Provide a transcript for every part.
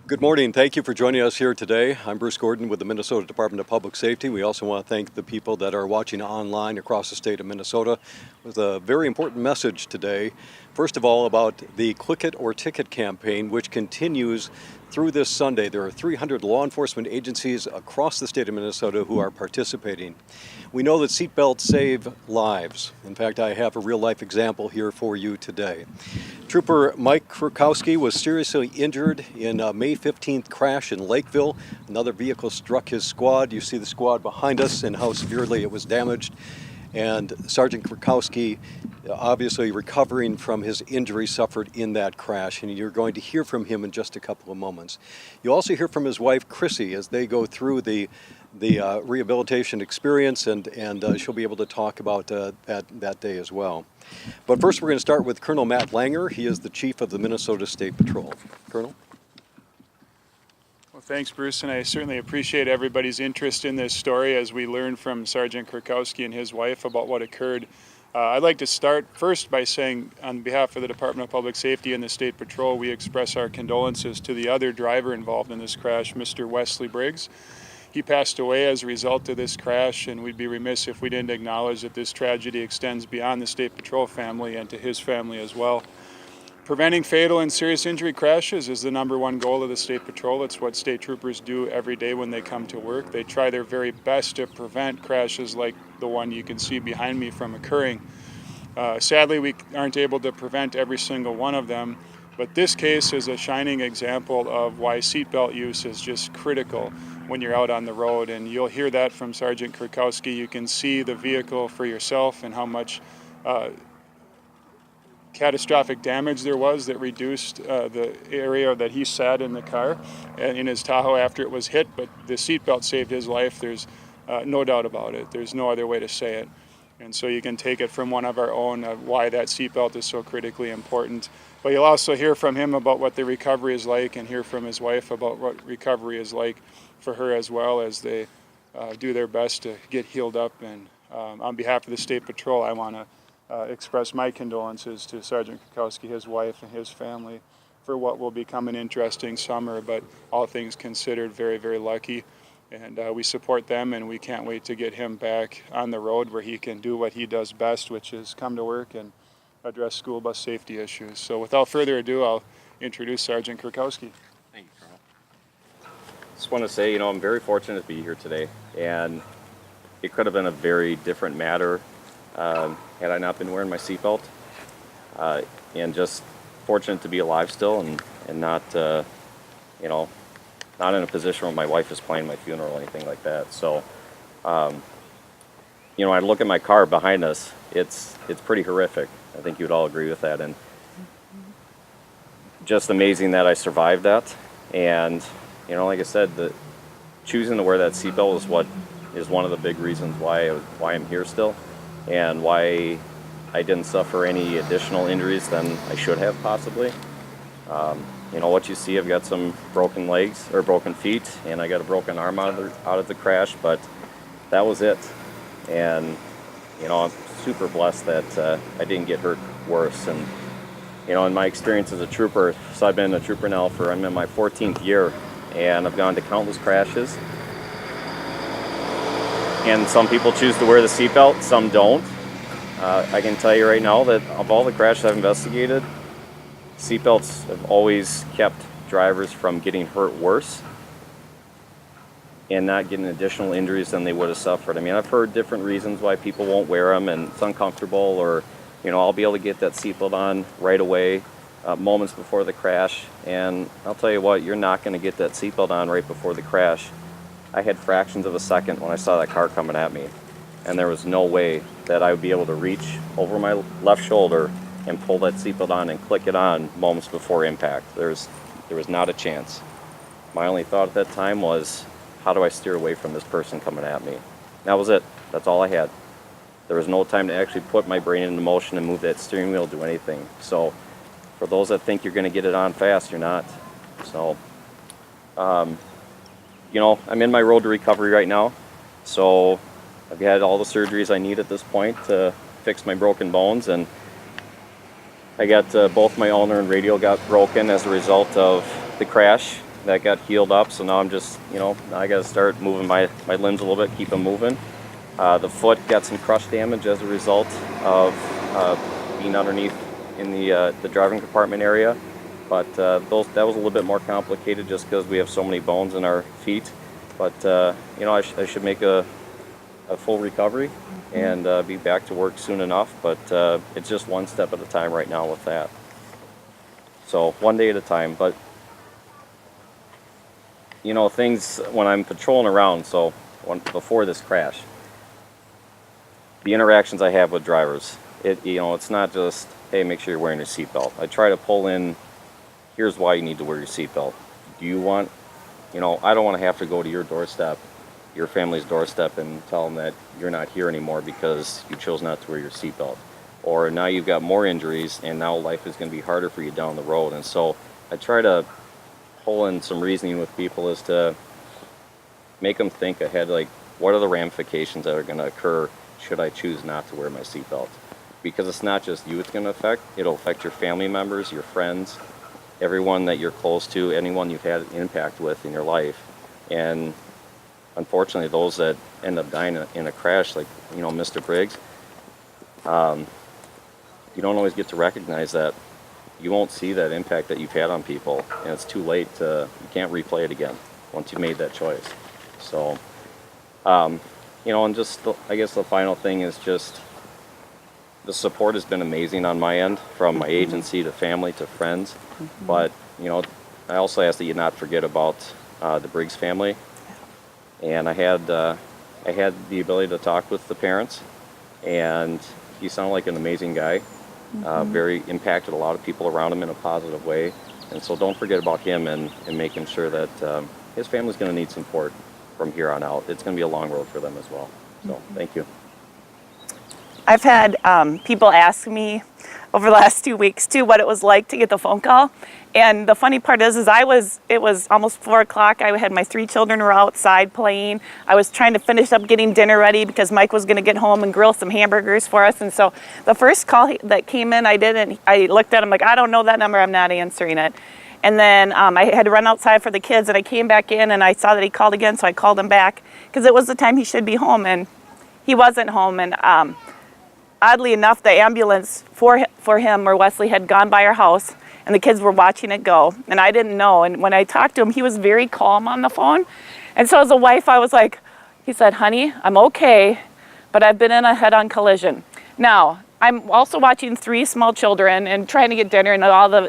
Good morning. Thank you for joining us here today. I'm Bruce Gordon with the Minnesota Department of Public Safety. We also want to thank the people that are watching online across the state of Minnesota with a very important message today. First of all, about the Click It or Ticket campaign, which continues through this Sunday. There are 300 law enforcement agencies across the state of Minnesota who are participating. We know that seatbelts save lives. In fact, I have a real-life example here for you today. Trooper Mike Krukowski was seriously injured in a May 15th crash in Lakeville. Another vehicle struck his squad. You see the squad behind us and how severely it was damaged. And Sergeant Krukowski obviously recovering from his injury suffered in that crash, and you're going to hear from him in just a couple of moments. You'll also hear from his wife, Chrissy, as they go through the rehabilitation experience, and she'll be able to talk about that day as well. But first, we're going to start with Colonel Matt Langer. He is the chief of the Minnesota State Patrol. Colonel? Well, thanks, Bruce, and I certainly appreciate everybody's interest in this story as we learn from Sergeant Krukowski and his wife about what occurred. I'd like to start first by saying, on behalf of the Department of Public Safety and the State Patrol, we express our condolences to the other driver involved in this crash, Mr. Wesley Briggs. He passed away as a result of this crash, and we'd be remiss if we didn't acknowledge that this tragedy extends beyond the State Patrol family and to his family as well. Preventing fatal and serious injury crashes is the #1 goal of the State Patrol. It's what state troopers do every day when they come to work. They try their very best to prevent crashes like the one you can see behind me from occurring. Sadly, we aren't able to prevent every single one of them, but this case is a shining example of why seatbelt use is just critical when you're out on the road, and you'll hear that from Sergeant Krukowski. You can see the vehicle for yourself and how much catastrophic damage there was that reduced the area that he sat in the car in his Tahoe after it was hit, but the seatbelt saved his life. There's no doubt about it. There's no other way to say it. And so you can take it from one of our own why that seatbelt is so critically important. But you'll also hear from him about what the recovery is like, and hear from his wife about what recovery is like for her as well, as they do their best to get healed up. And on behalf of the State Patrol, I want to express my condolences to Sergeant Krukowski, his wife, and his family for what will become an interesting summer, but all things considered, very, very lucky. And we support them, and we can't wait to get him back on the road where he can do what he does best, which is come to work and address school bus safety issues. So without further ado, I'll introduce Sergeant Krukowski. Thank you, Colonel. Just want to say, I'm very fortunate to be here today, and it could have been a very different matter had I not been wearing my seatbelt, and just fortunate to be alive still and not, not in a position where my wife is planning my funeral or anything like that. So, I look at my car behind us, it's pretty horrific. I think you would all agree with that, and just amazing that I survived that. And, like I said, choosing to wear that seatbelt is one of the big reasons why I'm here still, and why I didn't suffer any additional injuries than I should have possibly. What you see, I've got some broken legs or broken feet, and I got a broken arm out of the crash, but that was it. And I'm super blessed that I didn't get hurt worse. And in my experience as a trooper, so I've been a trooper now I'm in my 14th year, and I've gone to countless crashes. And some people choose to wear the seatbelt, some don't. I can tell you right now that of all the crashes I've investigated, seatbelts have always kept drivers from getting hurt worse and not getting additional injuries than they would have suffered. I mean, I've heard different reasons why people won't wear them, and it's uncomfortable, or, I'll be able to get that seatbelt on right away, moments before the crash. And I'll tell you what, you're not going to get that seatbelt on right before the crash. I had fractions of a second when I saw that car coming at me, and there was no way that I would be able to reach over my left shoulder and pull that seatbelt on and click it on moments before impact. There was not a chance. My only thought at that time was, how do I steer away from this person coming at me? That was it. That's all I had. There was no time to actually put my brain into motion and move that steering wheel, do anything. So for those that think you're going to get it on fast, you're not. So, I'm in my road to recovery right now. So I've had all the surgeries I need at this point to fix my broken bones, and I got both my ulnar and radial got broken as a result of the crash. That got healed up, so now I'm just, now I got to start moving my limbs a little bit, keep them moving. The foot got some crush damage as a result of being underneath in the driving compartment area, but that was a little bit more complicated just because we have so many bones in our feet. But I should make a full recovery and be back to work soon enough. But it's just one step at a time right now with that. So one day at a time. But things when I'm patrolling around. So before this crash, the interactions I have with drivers, it's not just, hey, make sure you're wearing your seatbelt. I try to pull in, here's why you need to wear your seatbelt. Do you want, I don't want to have to go to your doorstep, your family's doorstep, and tell them that you're not here anymore because you chose not to wear your seatbelt. Or now you've got more injuries and now life is going to be harder for you down the road. And so I try to pull in some reasoning with people as to make them think ahead, like what are the ramifications that are going to occur should I choose not to wear my seatbelt? Because it's not just you it's going to affect, it'll affect your family members, your friends, everyone that you're close to, anyone you've had an impact with in your life. And unfortunately, those that end up dying in a crash, like, Mr. Briggs, you don't always get to recognize that. You won't see that impact that you've had on people, and it's too late you can't replay it again once you've made that choice. So, and just, I guess the final thing is just the support has been amazing on my end, from my agency to family to friends. But, I also ask that you not forget about the Briggs family. And I had the ability to talk with the parents, and he sounded like an amazing guy. Very impacted a lot of people around him in a positive way. And so don't forget about him and making sure that his family's going to need support from here on out. It's going to be a long road for them as well. So thank you. I've had people ask me over the last 2 weeks too what it was like to get the phone call. And the funny part is it was almost 4 o'clock. I had my 3 children were outside playing. I was trying to finish up getting dinner ready because Mike was going to get home and grill some hamburgers for us. And so the first call that came in, I looked at him like, I don't know that number, I'm not answering it. And then I had to run outside for the kids, and I came back in and I saw that he called again, so I called him back because it was the time he should be home, and he wasn't home. And oddly enough, the ambulance for him or Wesley had gone by our house, and the kids were watching it go, and I didn't know. And when I talked to him, he was very calm on the phone. And so as a wife, I was like, he said, honey, I'm okay, but I've been in a head-on collision. Now, I'm also watching 3 small children and trying to get dinner, and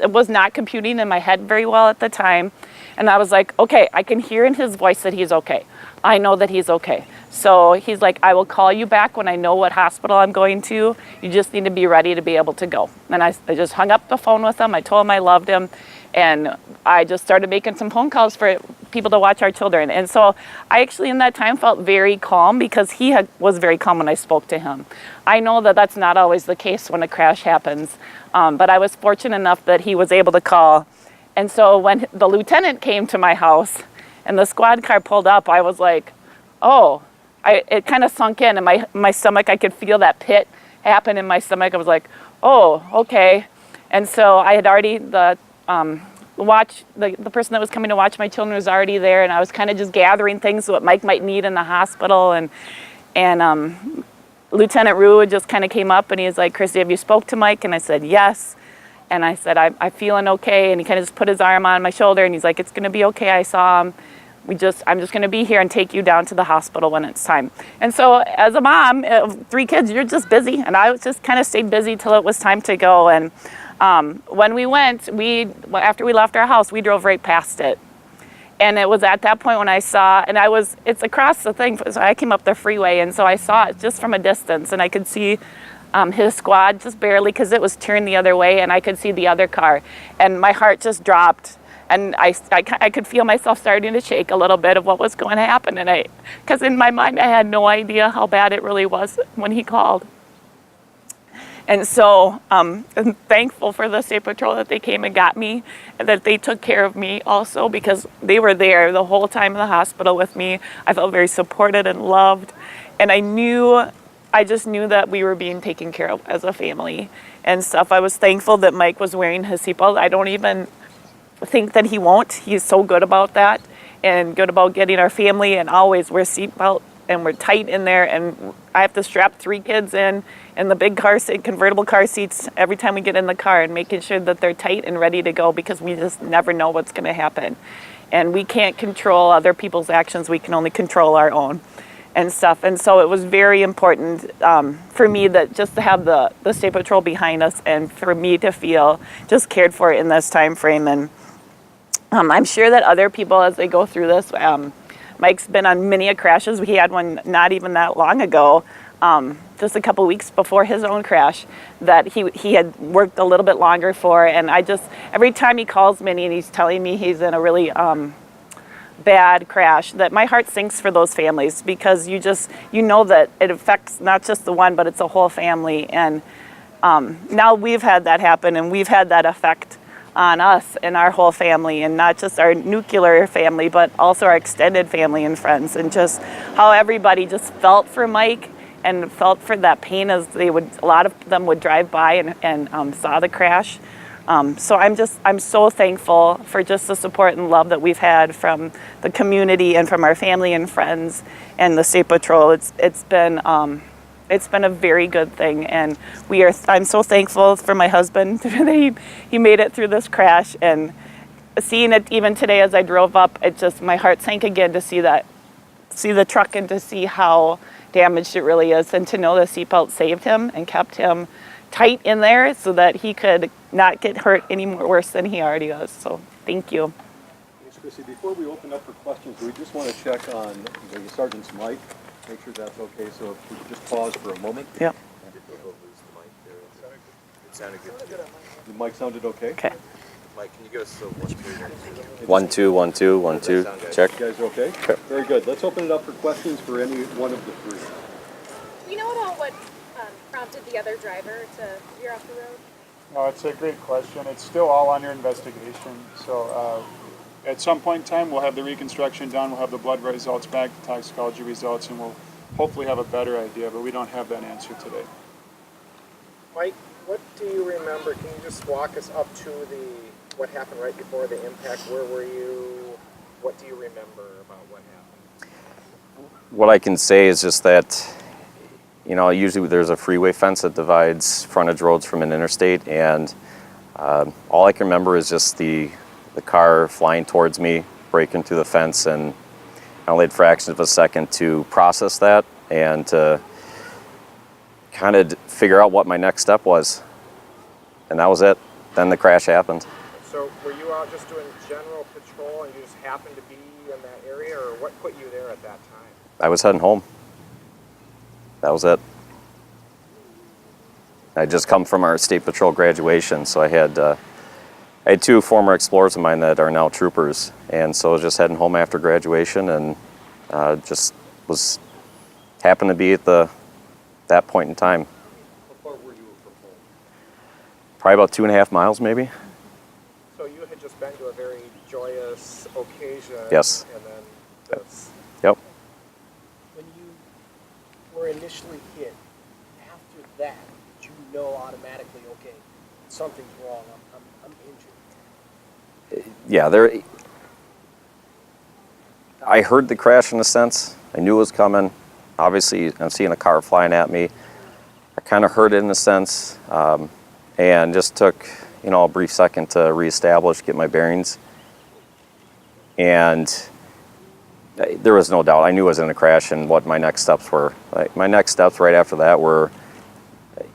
it was not computing in my head very well at the time. And I was like, okay, I can hear in his voice that he's okay. I know that he's okay. So he's like, I will call you back when I know what hospital I'm going to. You just need to be ready to be able to go. And I just hung up the phone with him. I told him I loved him. And I just started making some phone calls for people to watch our children. And so I actually in that time felt very calm because he was very calm when I spoke to him. I know that that's not always the case when a crash happens. But I was fortunate enough that he was able to call. And so when the lieutenant came to my house and the squad car pulled up, I was like, oh, it kind of sunk in. And my stomach, I could feel that pit happen in my stomach. I was like, oh, okay. And so I had already, the person that was coming to watch my children was already there, and I was kind of just gathering things, what Mike might need in the hospital. And Lieutenant Rue just kind of came up and he was like, Christy, have you spoke to Mike? And I said, yes. And I said, I'm feeling okay. And he kind of just put his arm on my shoulder and he's like, it's going to be okay. I saw him. I'm just going to be here and take you down to the hospital when it's time. And so as a mom of 3 kids, you're just busy. And I was just kind of stayed busy till it was time to go. And when we went, after we left our house, we drove right past it. And it was at that point when I saw, and it's across the thing, so I came up the freeway, and so I saw it just from a distance, and I could see his squad just barely because it was turned the other way, and I could see the other car, and my heart just dropped, and I could feel myself starting to shake a little bit of what was going to happen, and because in my mind I had no idea how bad it really was when he called. And so I'm thankful for the State Patrol that they came and got me, and that they took care of me also, because they were there the whole time in the hospital with me. I felt very supported and loved, and I just knew that we were being taken care of as a family and stuff. I was thankful that Mike was wearing his seatbelt. think that he won't. He's so good about that and good about getting our family, and always wear seatbelt and we're tight in there, and I have to strap 3 kids in the big car seat, convertible car seats every time we get in the car, and making sure that they're tight and ready to go, because we just never know what's going to happen. And we can't control other people's actions. We can only control our own and stuff. And so it was very important for me that just to have the State Patrol behind us, and for me to feel just cared for in this time frame. And I'm sure that other people, as they go through this, Mike's been on many crashes. We had one not even that long ago, just a couple weeks before his own crash, that he had worked a little bit longer for. And I just, every time he calls me and he's telling me he's in a really bad crash, that my heart sinks for those families, because you know that it affects not just the one, but it's a whole family. And now we've had that happen, and we've had that effect on us and our whole family, and not just our nuclear family, but also our extended family and friends, and just how everybody just felt for Mike and felt for that pain as a lot of them would drive by and saw the crash. So I'm so thankful for just the support and love that we've had from the community and from our family and friends and the State Patrol. It's been a very good thing, and I'm so thankful for my husband that he made it through this crash. And seeing it even today as I drove up, my heart sank again to see the truck and to see how damaged it really is, and to know the seatbelt saved him and kept him tight in there so that he could not get hurt any more worse than he already was. So thank you. Thanks, Chrissy. Before we open up for questions, we just want to check on the sergeant's mic. Make sure that's okay. So if we could just pause for a moment. Yep. It sounded good. The mic sounded okay? Okay. Mike, can you give us a 1, 2, 1, 2, 1, 2, 1, 2. Check. You guys are okay? Okay. Very good. Let's open it up for questions for any one of the 3. Do you know at all what prompted the other driver to veer off the road? No, it's a great question. It's still all under investigation. So at some point in time, we'll have the reconstruction done. We'll have the blood results back, the toxicology results, and we'll hopefully have a better idea, but we don't have that answer today. Mike, what do you remember? Can you just walk us up to what happened right before the impact? Where were you? What do you remember about what happened? What I can say is just that, usually there's a freeway fence that divides frontage roads from an interstate, and all I can remember is just the car flying towards me, breaking through the fence, and I only had fractions of a second to process that and to kind of figure out what my next step was. And that was it. Then the crash happened. So were you out just doing general patrol and you just happened to be in that area, or what put you there at that time? I was heading home. That was it. I just come from our State Patrol graduation, so I had 2 former explorers of mine that are now troopers, and so I was just heading home after graduation, and just happened to be at that point in time. How far were you from home? Probably about 2.5 miles, maybe. So you had just been to a very joyous occasion. Yes. And then this. Yep. When you were initially hit, after that, did you know automatically, okay, something's wrong, I'm injured? Yeah, I heard the crash in a sense. I knew it was coming. Obviously, I'm seeing a car flying at me. I kind of heard it in a sense, and just took, a brief second to reestablish, get my bearings. And there was no doubt. I knew I was in a crash and what my next steps were. Like, my next steps right after that were,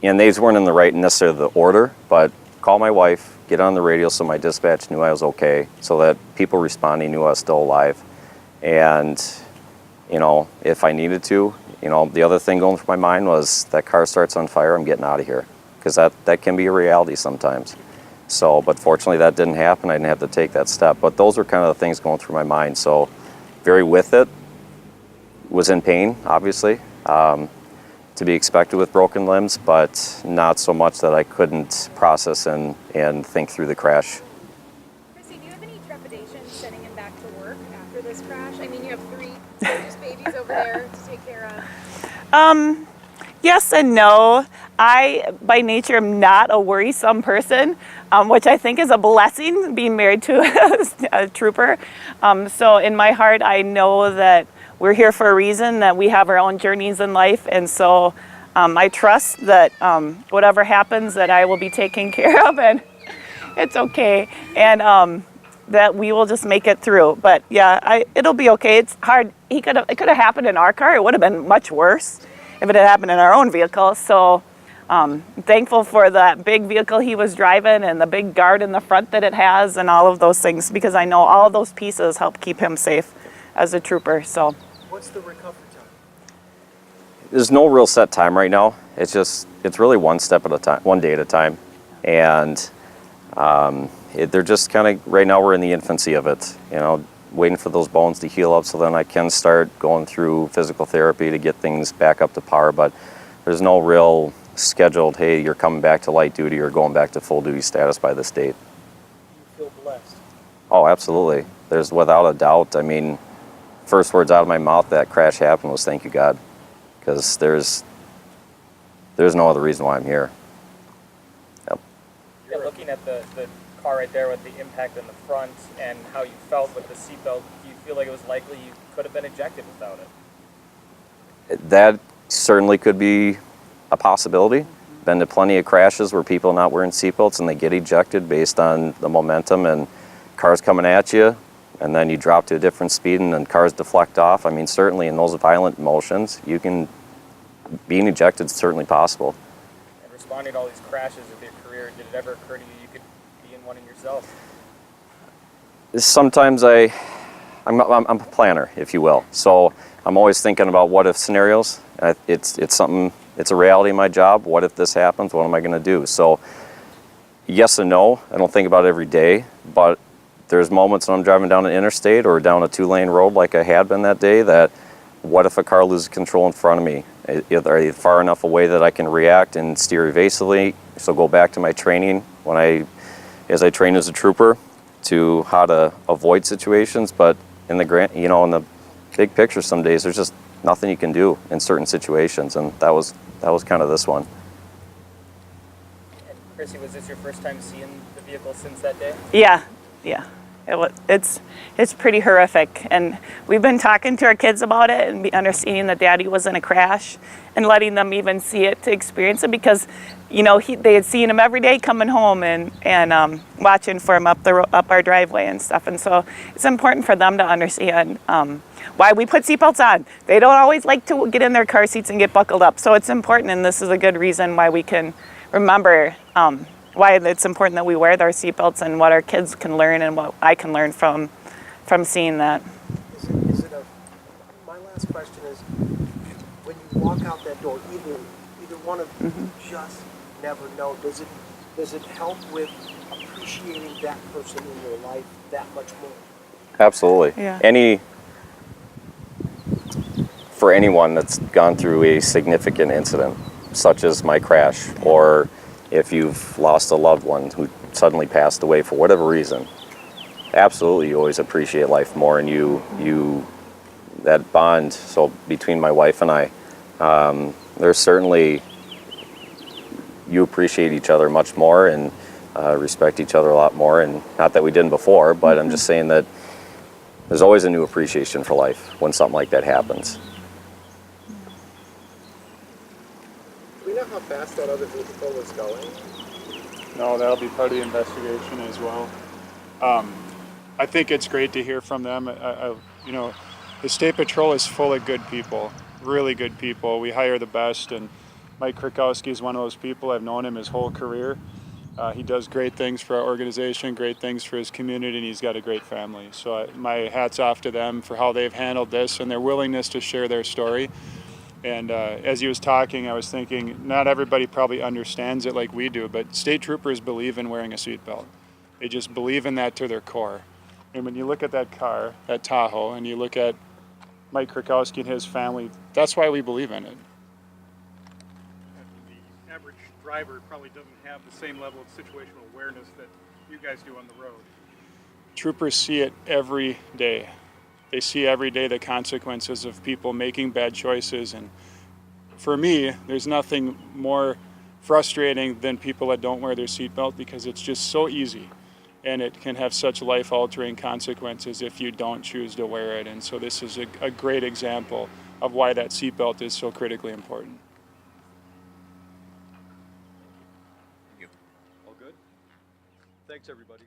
and these weren't in the right necessarily the order, but call my wife, get on the radio so my dispatch knew I was okay, so that people responding knew I was still alive. And, if I needed to, the other thing going through my mind was that car starts on fire, I'm getting out of here. Because that can be a reality sometimes. So, but fortunately that didn't happen. I didn't have to take that step. But those were kind of the things going through my mind. So, very with it. Was in pain, obviously, to be expected with broken limbs, but not so much that I couldn't process and think through the crash. Chrissy, do you have any trepidation sending him back to work after this crash? I mean, you have 3 gorgeous babies over there to take care of. Yes and no. I, by nature, am not a worrisome person, which I think is a blessing, being married to a trooper. So in my heart, I know that we're here for a reason, that we have our own journeys in life. And so I trust that whatever happens, that I will be taken care of, and it's okay. And that we will just make it through. But yeah, it'll be okay. It's hard. It could have happened in our car. It would have been much worse if it had happened in our own vehicle. So thankful for that big vehicle he was driving and the big guard in the front that it has and all of those things, because I know all of those pieces help keep him safe as a trooper. So What's the recovery time? There's no real set time right now. It's really one step at a time, one day at a time. And they're just kind of, right now we're in the infancy of it, waiting for those bones to heal up so then I can start going through physical therapy to get things back up to par. But there's no real scheduled, hey, you're coming back to light duty or going back to full duty status by this date. You feel blessed? Oh, absolutely. There's without a doubt. I mean, first words out of my mouth that crash happened was thank you, God, because there's no other reason why I'm here. Yep. Yeah, looking at the car right there with the impact in the front and how you felt with the seatbelt, do you feel like it was likely you could have been ejected without it? That certainly could be a possibility. Been to plenty of crashes where people are not wearing seatbelts and they get ejected based on the momentum and cars coming at you, and then you drop to a different speed and then cars deflect off. I mean, certainly in those violent motions, being ejected is certainly possible. And responding to all these crashes of your career, did it ever occur to you you could be in one in yourself? Sometimes I'm a planner, if you will. So I'm always thinking about what if scenarios. It's a reality in my job. What if this happens? What am I going to do? So yes and no. I don't think about it every day, but there's moments when I'm driving down an interstate or down a 2-lane road like I had been that day, that what if a car loses control in front of me? Are they far enough away that I can react and steer evasively? So go back to my training as I train as a trooper, to how to avoid situations. But in the big picture, some days there's just nothing you can do in certain situations, and that was kind of this one. And Chrissy, was this your first time seeing the vehicle since that day? yeah. It's pretty horrific, and we've been talking to our kids about it and understanding that Daddy was in a crash and letting them even see it to experience it, because they had seen him every day coming home and watching for him up our driveway and stuff. And so it's important for them to understand why we put seatbelts on. They don't always like to get in their car seats and get buckled up, so it's important, and this is a good reason why we can remember why it's important that we wear our seatbelts, and what our kids can learn and what I can learn from seeing that. My last question is, when you walk out that door, either one of you just never know, does it help with appreciating that person in your life that much more? Absolutely. Yeah. For anyone that's gone through a significant incident, such as my crash, or if you've lost a loved one who suddenly passed away for whatever reason, absolutely you always appreciate life more, and you that bond, so between my wife and I, there's certainly, you appreciate each other much more and respect each other a lot more, and not that we didn't before, but I'm just saying that there's always a new appreciation for life when something like that happens. Do we know how fast that other vehicle was going? No, that'll be part of the investigation as well. I think it's great to hear from them. The State Patrol is full of good people, really good people. We hire the best, and Mike Krukowski is one of those people. I've known him his whole career. He does great things for our organization, great things for his community, and he's got a great family. So my hat's off to them for how they've handled this and their willingness to share their story. And as he was talking, I was thinking, not everybody probably understands it like we do, but state troopers believe in wearing a seatbelt. They just believe in that to their core. And when you look at that car, that Tahoe, and you look at Mike Krukowski and his family, that's why we believe in it. The average driver probably doesn't have the same level of situational awareness that you guys do on the road. Troopers see it every day. They see every day the consequences of people making bad choices. And for me, there's nothing more frustrating than people that don't wear their seatbelt, because it's just so easy. And it can have such life-altering consequences if you don't choose to wear it. And so this is a great example of why that seatbelt is so critically important. All good? Thanks, everybody.